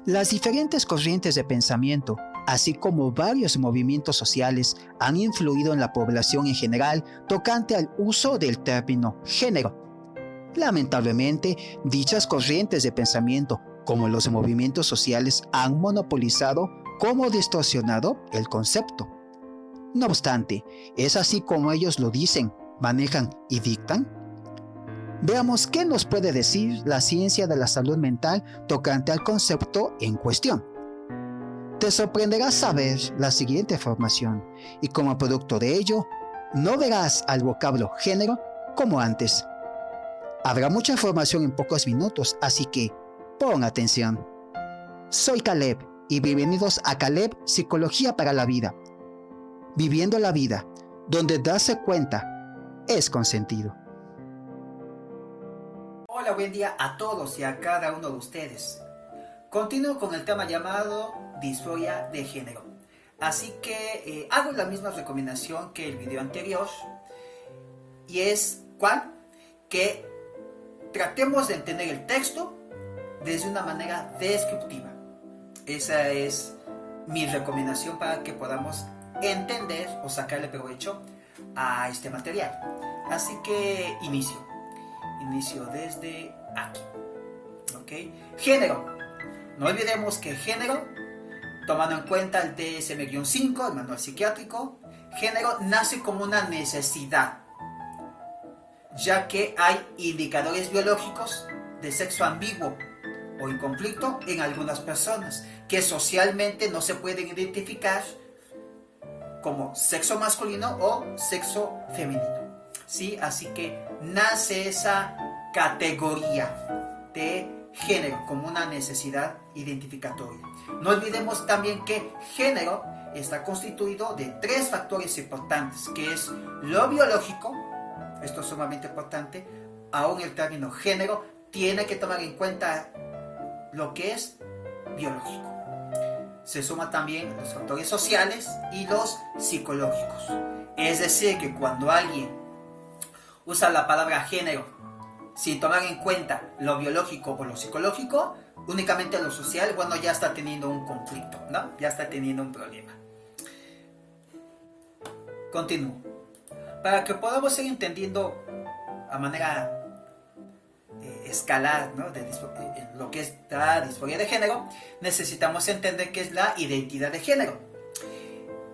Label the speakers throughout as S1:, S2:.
S1: Las diferentes corrientes de pensamiento, así como varios movimientos sociales, han influido en la población en general tocante al uso del término género. Lamentablemente, dichas corrientes de pensamiento, como los movimientos sociales, han monopolizado como distorsionado el concepto. No obstante, es así como ellos lo dicen, manejan y dictan. Veamos qué nos puede decir la ciencia de la salud mental tocante al concepto en cuestión. Te sorprenderá saber la siguiente información y como producto de ello, no verás al vocablo género como antes. Habrá mucha información en pocos minutos, así que pon atención. Soy Caleb y bienvenidos a Caleb Psicología para la Vida. Viviendo la vida, donde darse cuenta es consentido.
S2: Hola, buen día a todos y a cada uno de ustedes. Continúo con el tema llamado disforia de género. Así que hago la misma recomendación que el video anterior. Y es, ¿cuál? Que tratemos de entender el texto desde una manera descriptiva. Esa es mi recomendación para que podamos entender o sacarle provecho a este material. Así que inicio desde aquí. ¿Ok? Género. No olvidemos que género, tomando en cuenta el DSM-5, el manual psiquiátrico, género nace como una necesidad, ya que hay indicadores biológicos de sexo ambiguo o en conflicto en algunas personas que socialmente no se pueden identificar como sexo masculino o sexo femenino. ¿Sí? Así que nace esa categoría de género como una necesidad identificatoria. No olvidemos también que género está constituido de 3 factores importantes, que es lo biológico. Esto es sumamente importante. Aún el término género tiene que tomar en cuenta lo que es biológico. Se suman también los factores sociales y los psicológicos. Es decir, que cuando alguien usa la palabra género sin tomar en cuenta lo biológico o lo psicológico, únicamente lo social, bueno, ya está teniendo un conflicto, ¿no? Ya está teniendo un problema. Continúo. Para que podamos ir entendiendo a manera escalar, ¿no? Lo que es la disforia de género, necesitamos entender qué es la identidad de género.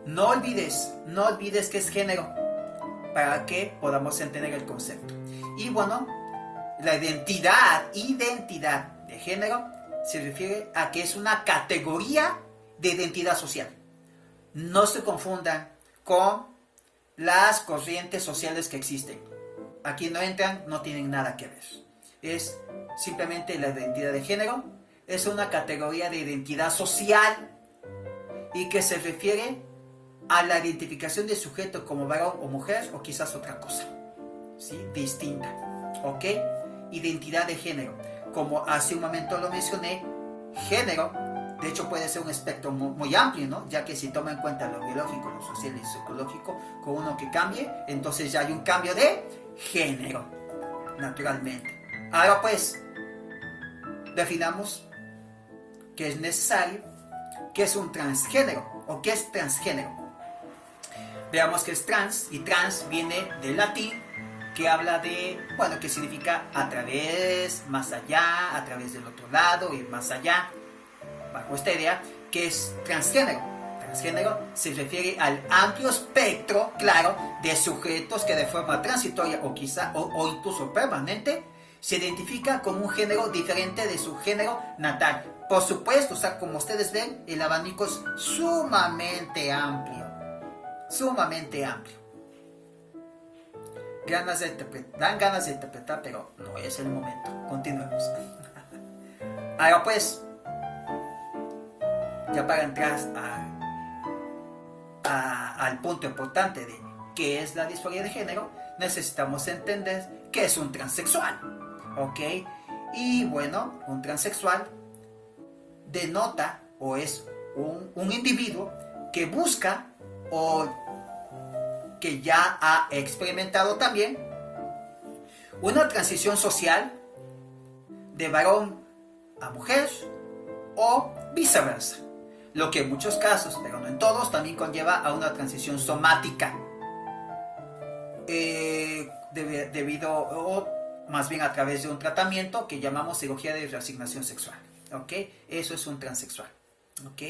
S2: No olvides qué es género para que podamos entender el concepto. Y bueno, la identidad de género se refiere a que es una categoría de identidad social. No se confundan con las corrientes sociales que existen. Aquí no entran, no tienen nada que ver. Es simplemente la identidad de género, es una categoría de identidad social y que se refiere a la identificación de sujeto como varón o mujer o quizás otra cosa, ¿sí? Distinta, ¿ok? Identidad de género, como hace un momento lo mencioné, género, de hecho puede ser un espectro muy amplio, ¿no? Ya que si toma en cuenta lo biológico, lo social y lo psicológico, con uno que cambie, entonces ya hay un cambio de género, naturalmente. Ahora pues, definamos qué es necesario, qué es un transgénero o qué es transgénero. Veamos que es trans, y trans viene del latín, que habla de, bueno, que significa a través, más allá, a través del otro lado, ir más allá, bajo esta idea, que es transgénero. Transgénero se refiere al amplio espectro, claro, de sujetos que de forma transitoria o quizá, o incluso permanente, se identifica con un género diferente de su género natal. Por supuesto, o sea, como ustedes ven, el abanico es sumamente amplio. Sumamente amplio. Dan ganas de interpretar, pero no es el momento. Continuemos. Ahora pues, ya para entrar al punto importante de qué es la disforia de género, necesitamos entender qué es un transexual, ¿ok? Y bueno, un transexual denota o es un individuo que busca o que ya ha experimentado también una transición social de varón a mujer o viceversa. Lo que en muchos casos, pero no en todos, también conlleva a una transición somática. Debido, o más bien a través de un tratamiento que llamamos cirugía de reasignación sexual. ¿Ok? Eso es un transexual. ¿Ok?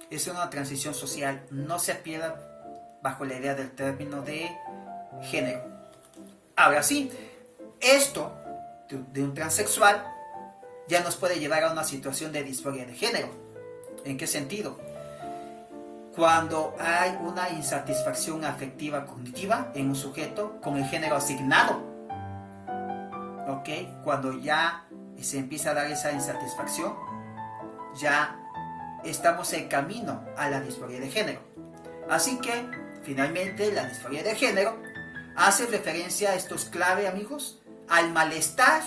S2: Es una transición social. No se pierda bajo la idea del término de género. Ahora sí, esto de un transexual ya nos puede llevar a una situación de disforia de género. ¿En qué sentido? Cuando hay una insatisfacción afectiva cognitiva en un sujeto con el género asignado. ¿Ok? Cuando ya se empieza a dar esa insatisfacción, ya estamos en camino a la disforia de género. Así que, finalmente, la disforia de género hace referencia, esto es clave, amigos, al malestar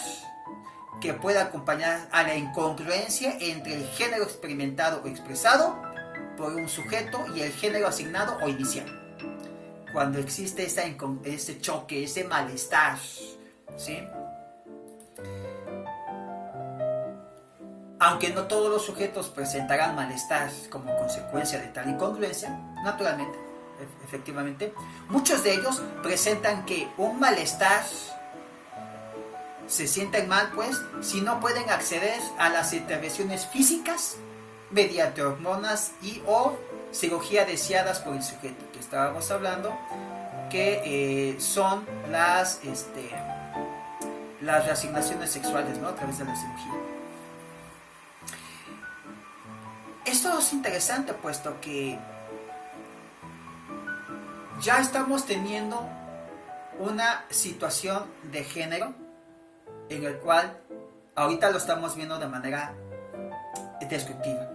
S2: que puede acompañar a la incongruencia entre el género experimentado o expresado por un sujeto y el género asignado o inicial. Cuando existe ese choque, ese malestar, ¿sí? Aunque no todos los sujetos presentarán malestar como consecuencia de tal incongruencia, naturalmente, efectivamente, muchos de ellos presentan que un malestar se sienten mal, pues, si no pueden acceder a las intervenciones físicas mediante hormonas y o cirugía deseadas por el sujeto, que estábamos hablando, que son las reasignaciones sexuales, ¿no? A través de la cirugía. Esto es interesante, puesto que ya estamos teniendo una situación de género en el cual ahorita lo estamos viendo de manera descriptiva.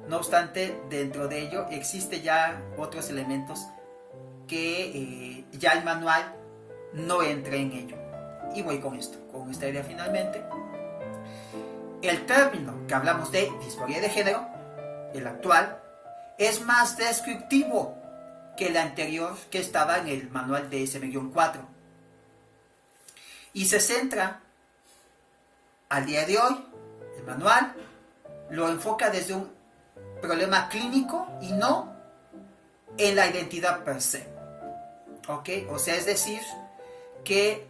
S2: No obstante, dentro de ello existe ya otros elementos que ya el manual no entra en ello. Y voy con esto, con esta idea finalmente. El término que hablamos de disforia de género, el actual, es más descriptivo que el anterior que estaba en el manual DSM-4. Y se centra, al día de hoy, el manual lo enfoca desde un problema clínico y no en la identidad per se. ¿Ok? O sea, es decir, que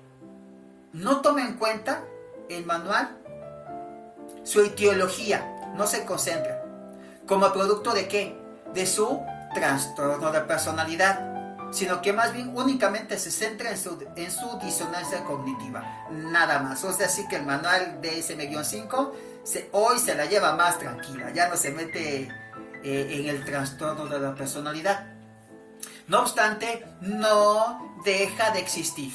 S2: no toma en cuenta el manual su etiología, no se concentra. ¿Como producto de qué? De su trastorno de personalidad, sino que más bien únicamente se centra en su disonancia cognitiva, nada más. O sea, así que el manual DSM-5 hoy se la lleva más tranquila, ya no se mete en el trastorno de la personalidad. No obstante, no deja de existir.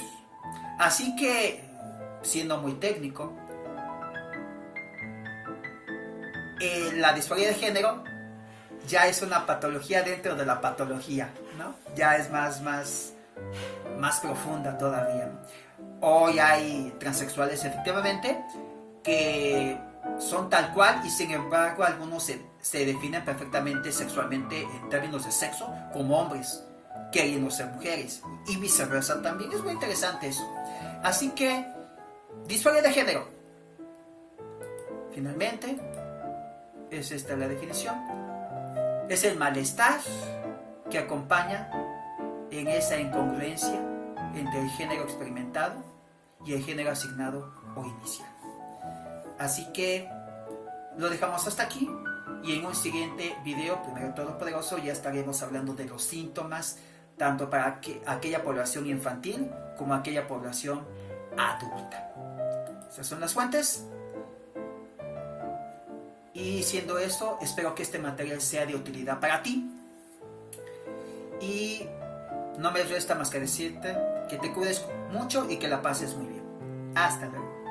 S2: Así que, siendo muy técnico, la disforia de género ya es una patología dentro de la patología, ¿no? Ya es más profunda todavía. Hoy hay transexuales, efectivamente, que son tal cual, y sin embargo algunos se definen perfectamente sexualmente en términos de sexo como hombres, queriendo ser mujeres, y viceversa también. Es muy interesante eso. Así que, disforia de género, finalmente, es esta la definición. Es el malestar que acompaña en esa incongruencia entre el género experimentado y el género asignado o inicial. Así que lo dejamos hasta aquí, y en un siguiente video, Primero Todopoderoso, ya estaremos hablando de los síntomas tanto para aquella población infantil como aquella población adulta. Esas son las fuentes. Y siendo esto, espero que este material sea de utilidad para ti. Y no me resta más que decirte que te cuides mucho y que la pases muy bien. Hasta luego.